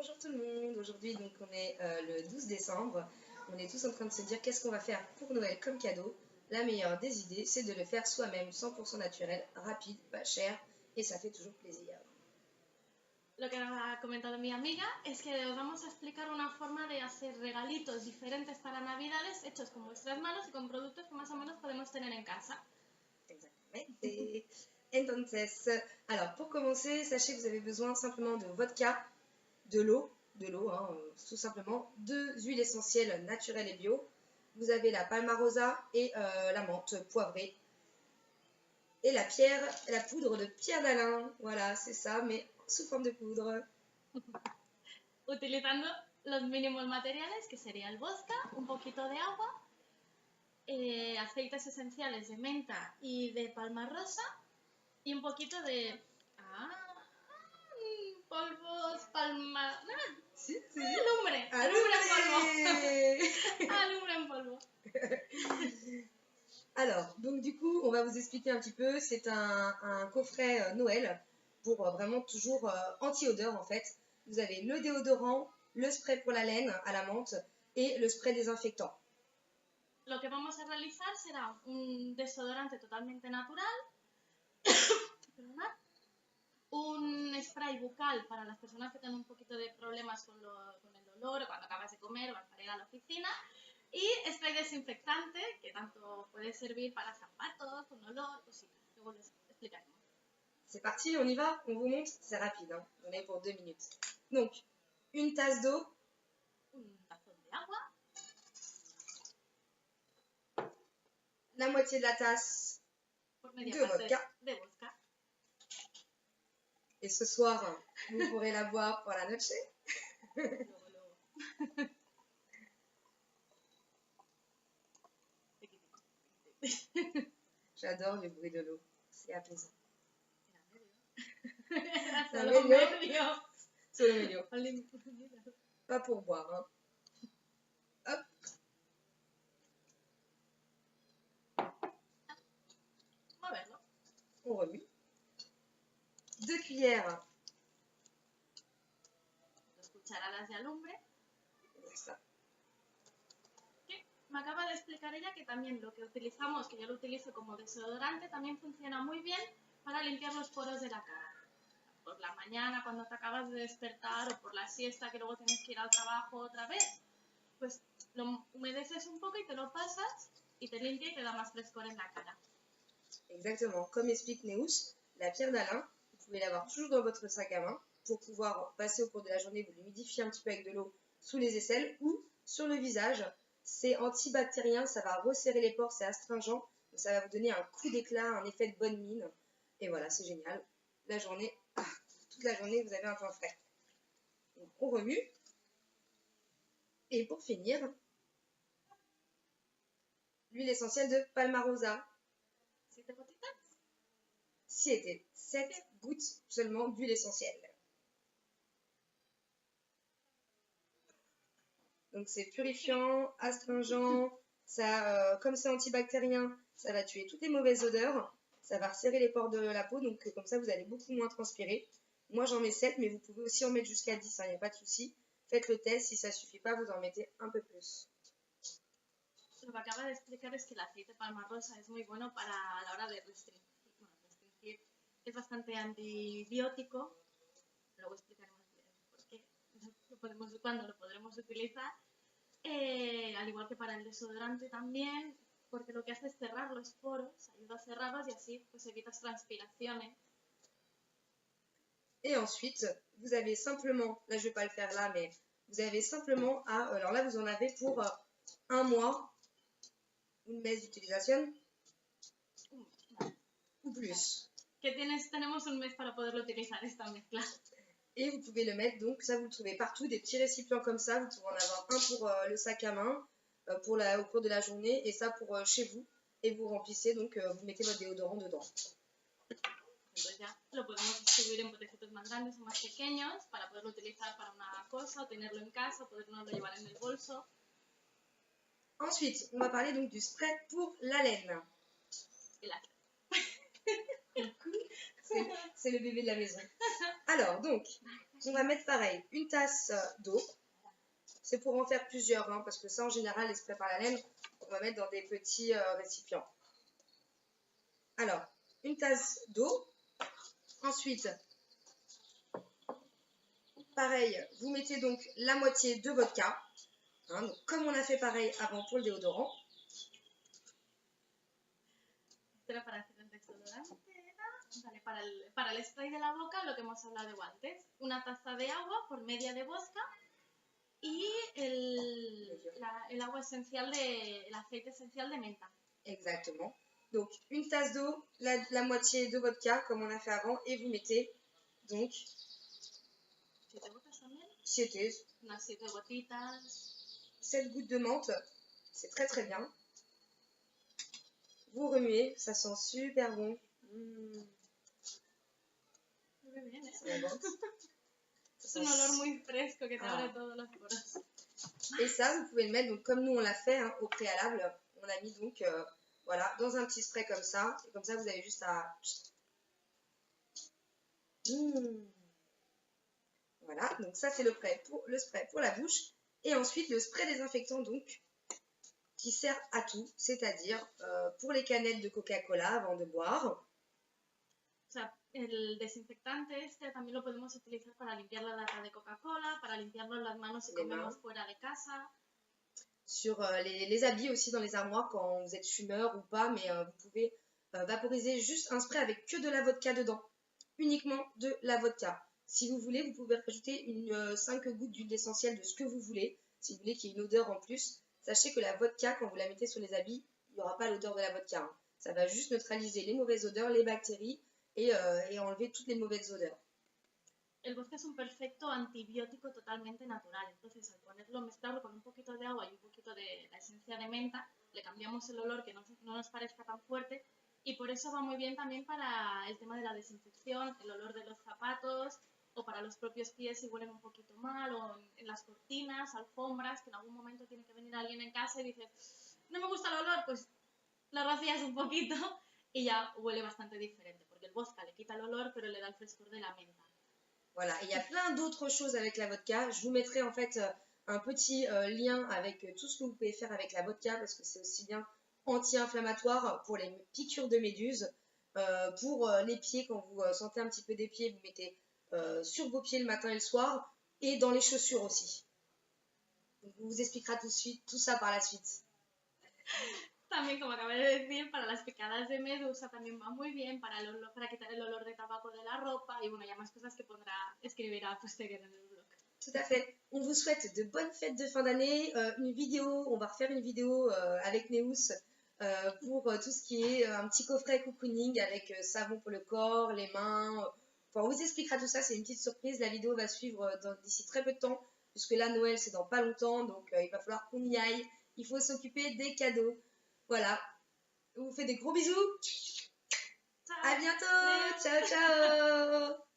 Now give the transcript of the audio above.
Bonjour tout le monde, aujourd'hui donc on est le 12 décembre, on est tous en train de se dire qu'est-ce qu'on va faire pour Noël comme cadeau. La meilleure des idées c'est de le faire soi-même, 100% naturel, rapide, pas cher et ça fait toujours plaisir. Lo que ha comentado mi amiga es que os vamos a explicar una forma de hacer regalitos diferentes para Navidades hechos con vuestras manos y con productos que más o menos podemos tener en casa. Exactamente. Entonces, alors pour commencer, sachez que vous avez besoin simplement de vodka, de l'eau, hein, tout simplement, 2 huiles essentielles naturelles et bio. Vous avez la palmarosa et la menthe poivrée. Et la poudre de pierre d'Alain. Voilà, c'est ça, mais sous forme de poudre. Utilizando los mínimos materiales, que sería el vodka, un poquito de agua, aceites esenciales de menta y de palma rosa y un poquito de... polvos, palma... Si. Alumbre en polvo. Alumbre en polvo. Alors, donc du coup, on va vous expliquer un petit peu. C'est un coffret Noël pour vraiment toujours anti-odeur en fait. Vous avez le déodorant, le spray pour la laine à la menthe et le spray désinfectant. Lo que vamos a realizar será un desodorante totalmente natural, un spray bucal para las personas que tienen un poquito de problemas con el olor cuando acabas de comer o para ir a la oficina, y spray desinfectante que tanto puede servir para zapatos, con olor, cositas. Luego les explicaremos. C'est parti, on y va, on vous montre, c'est rapide, hein. On est pour 2 minutes. Donc, une tasse d'eau. Un tazón de agua. La moitié de la tasse de vodka. Et ce soir, vous pourrez la boire pour la noche. J'adore le bruit de l'eau, c'est apaisant. Solo medio. Solo medio. Pas pour boire, hein. Hop. On remue. 2 cuillères. 2 cucharadas de alumbre. Ça. Me acaba de explicar ella que también lo que utilizamos, que yo lo utilizo como desodorante, también funciona muy bien para limpiar los poros de la cara. Por la mañana, cuando te acabas de despertar, o por la siesta, que luego tienes que ir al trabajo otra vez, pues lo humedeces un poco y te lo pasas y te limpia y te da más frescor en la cara. Exactement. Comme explique Neus, la pierre d'Alain, vous pouvez l'avoir toujours dans votre sac à main pour pouvoir passer au cours de la journée, vous l'humidifiez un petit peu avec de l'eau sous les aisselles ou sur le visage. C'est antibactérien, ça va resserrer les pores, c'est astringent, ça va vous donner un coup d'éclat, un effet de bonne mine. Et voilà, c'est génial. La journée, toute la journée, vous avez un teint frais. Donc, on remue. Et pour finir, l'huile essentielle de palmarosa. 7 gotitas. 7 gouttes seulement d'huile essentielle. Donc c'est purifiant, astringent, ça, comme c'est antibactérien, ça va tuer toutes les mauvaises odeurs, ça va resserrer les pores de la peau, donc comme ça vous allez beaucoup moins transpirer. Moi j'en mets 7, mais vous pouvez aussi en mettre jusqu'à 10, il n'y a pas de souci. Faites le test, si ça ne suffit pas, vous en mettez un peu plus. Lo que acaba de explicar es que el aceite de palma rosa es muy bueno para la hora de restringir. Es bastante antibiótico. Luego explicaremos por qué, cuándo lo podremos utilizar. Al igual que para el desodorante también, porque lo que hace es cerrar los poros, ayuda a cerrarlos y así pues evitas transpiraciones. Et ensuite, vous avez simplement, là je ne vais pas le faire là, mais vous avez simplement à, alors là vous en avez pour 1 mois, un mes d'utilisation, ou plus. Que tenemos un mes para poderlo utilizar esta mezcla. Et vous pouvez le mettre, donc ça vous le trouvez partout, des petits récipients comme ça, vous pouvez en avoir un pour le sac à main, au cours de la journée, et ça pour chez vous, et vous remplissez, donc vous mettez votre déodorant dedans. Entonces ya lo podemos distribuir en potecitos más grandes o más pequeños para poderlo utilizar para una cosa, o tenerlo en casa, poderlo llevar en el bolso. Ensuite, on va parler donc du spray pour la laine. C'est le bébé de la maison. Alors, donc, On va mettre pareil, une tasse d'eau. C'est pour en faire plusieurs, hein, parce que ça en général, les sprays par la laine, on va mettre dans des petits récipients. Alors, une tasse d'eau. Ensuite, pareil, vous mettez donc la moitié de vodka. Hein, donc comme on a fait pareil avant pour le déodorant. Esto era para hacer el desodorante. Vale, para el spray de la boca, lo que hemos hablado antes. Una taza de agua por media de vodka y el agua esencial el aceite esencial de menta. Exactement. Donc une tasse d'eau, la moitié de vodka comme on a fait avant et vous mettez donc 7 gotas también. 7. Unas 7 gotitas. 7 gouttes de menthe, c'est très très bien. Vous remuez, ça sent super bon. Muy bien, ¿eh? C'est bon. Es un olor muy fresco que te abre todos los poros. Et ça, vous pouvez le mettre, donc comme nous on l'a fait hein, au préalable, on l'a mis donc voilà, dans un petit spray comme ça. Et comme ça, vous avez juste à... Voilà, donc ça c'est le spray pour la bouche. Et ensuite le spray désinfectant donc, qui sert à tout, c'est-à-dire pour les canettes de Coca-Cola avant de boire. O sea, el desinfectante este también lo podemos utilizar para limpiar la lata de Coca-Cola, para limpiarnos las manos si comemos fuera de casa. Sur les habits aussi dans les armoires quand vous êtes fumeur ou pas, mais vous pouvez vaporiser juste un spray avec que de la vodka dedans. Uniquement de la vodka. Si vous voulez, vous pouvez rajouter 5 gouttes d'huile essentielle de ce que vous voulez. Si vous voulez qu'il y ait une odeur en plus. Sachez que la vodka, quand vous la mettez sur les habits, il n'y aura pas l'odeur de la vodka. Hein. Ça va juste neutraliser les mauvaises odeurs, les bactéries et enlever toutes les mauvaises odeurs. El vodka es un perfecto antibiótico totalmente natural, entonces al ponerlo, mezclarlo con un poquito de agua y un poquito de la esencia de menta, le cambiamos el olor que no nos parezca tan fuerte y por eso va muy bien también para el tema de la desinfección, el olor de los zapatos o para los propios pies si huelen un poquito mal o en las cortinas, alfombras, que en algún momento tiene que venir alguien en casa y dices, no me gusta el olor, pues lo rocías un poquito y ya huele bastante diferente, porque el vodka le quita el olor pero le da el frescor de la menta. Voilà, et il y a plein d'autres choses avec la vodka. Je vous mettrai en fait un petit lien avec tout ce que vous pouvez faire avec la vodka parce que c'est aussi bien anti-inflammatoire pour les piqûres de méduses, pour les pieds quand vous sentez un petit peu des pieds, vous mettez sur vos pieds le matin et le soir et dans les chaussures aussi. Donc, on vous expliquera tout ça par la suite. También, como acabé de decir, para las picadas de medusa también va muy bien, para quitar el olor de tabaco de la ropa y bueno, ya más cosas que escribirá posterior en el blog. Tout à fait. On vous souhaite de bonnes fêtes de fin d'année. On va refaire une vidéo avec Neus pour tout ce qui est un petit coffret cocooning avec savon pour le corps, les mains. Enfin, on vous expliquera tout ça, c'est une petite surprise. La vidéo va suivre d'ici très peu de temps, puisque là, Noël, c'est dans pas longtemps, donc il va falloir qu'on y aille. Il faut s'occuper des cadeaux. Voilà. On vous fait des gros bisous. Ciao. À bientôt. Ciao, ciao.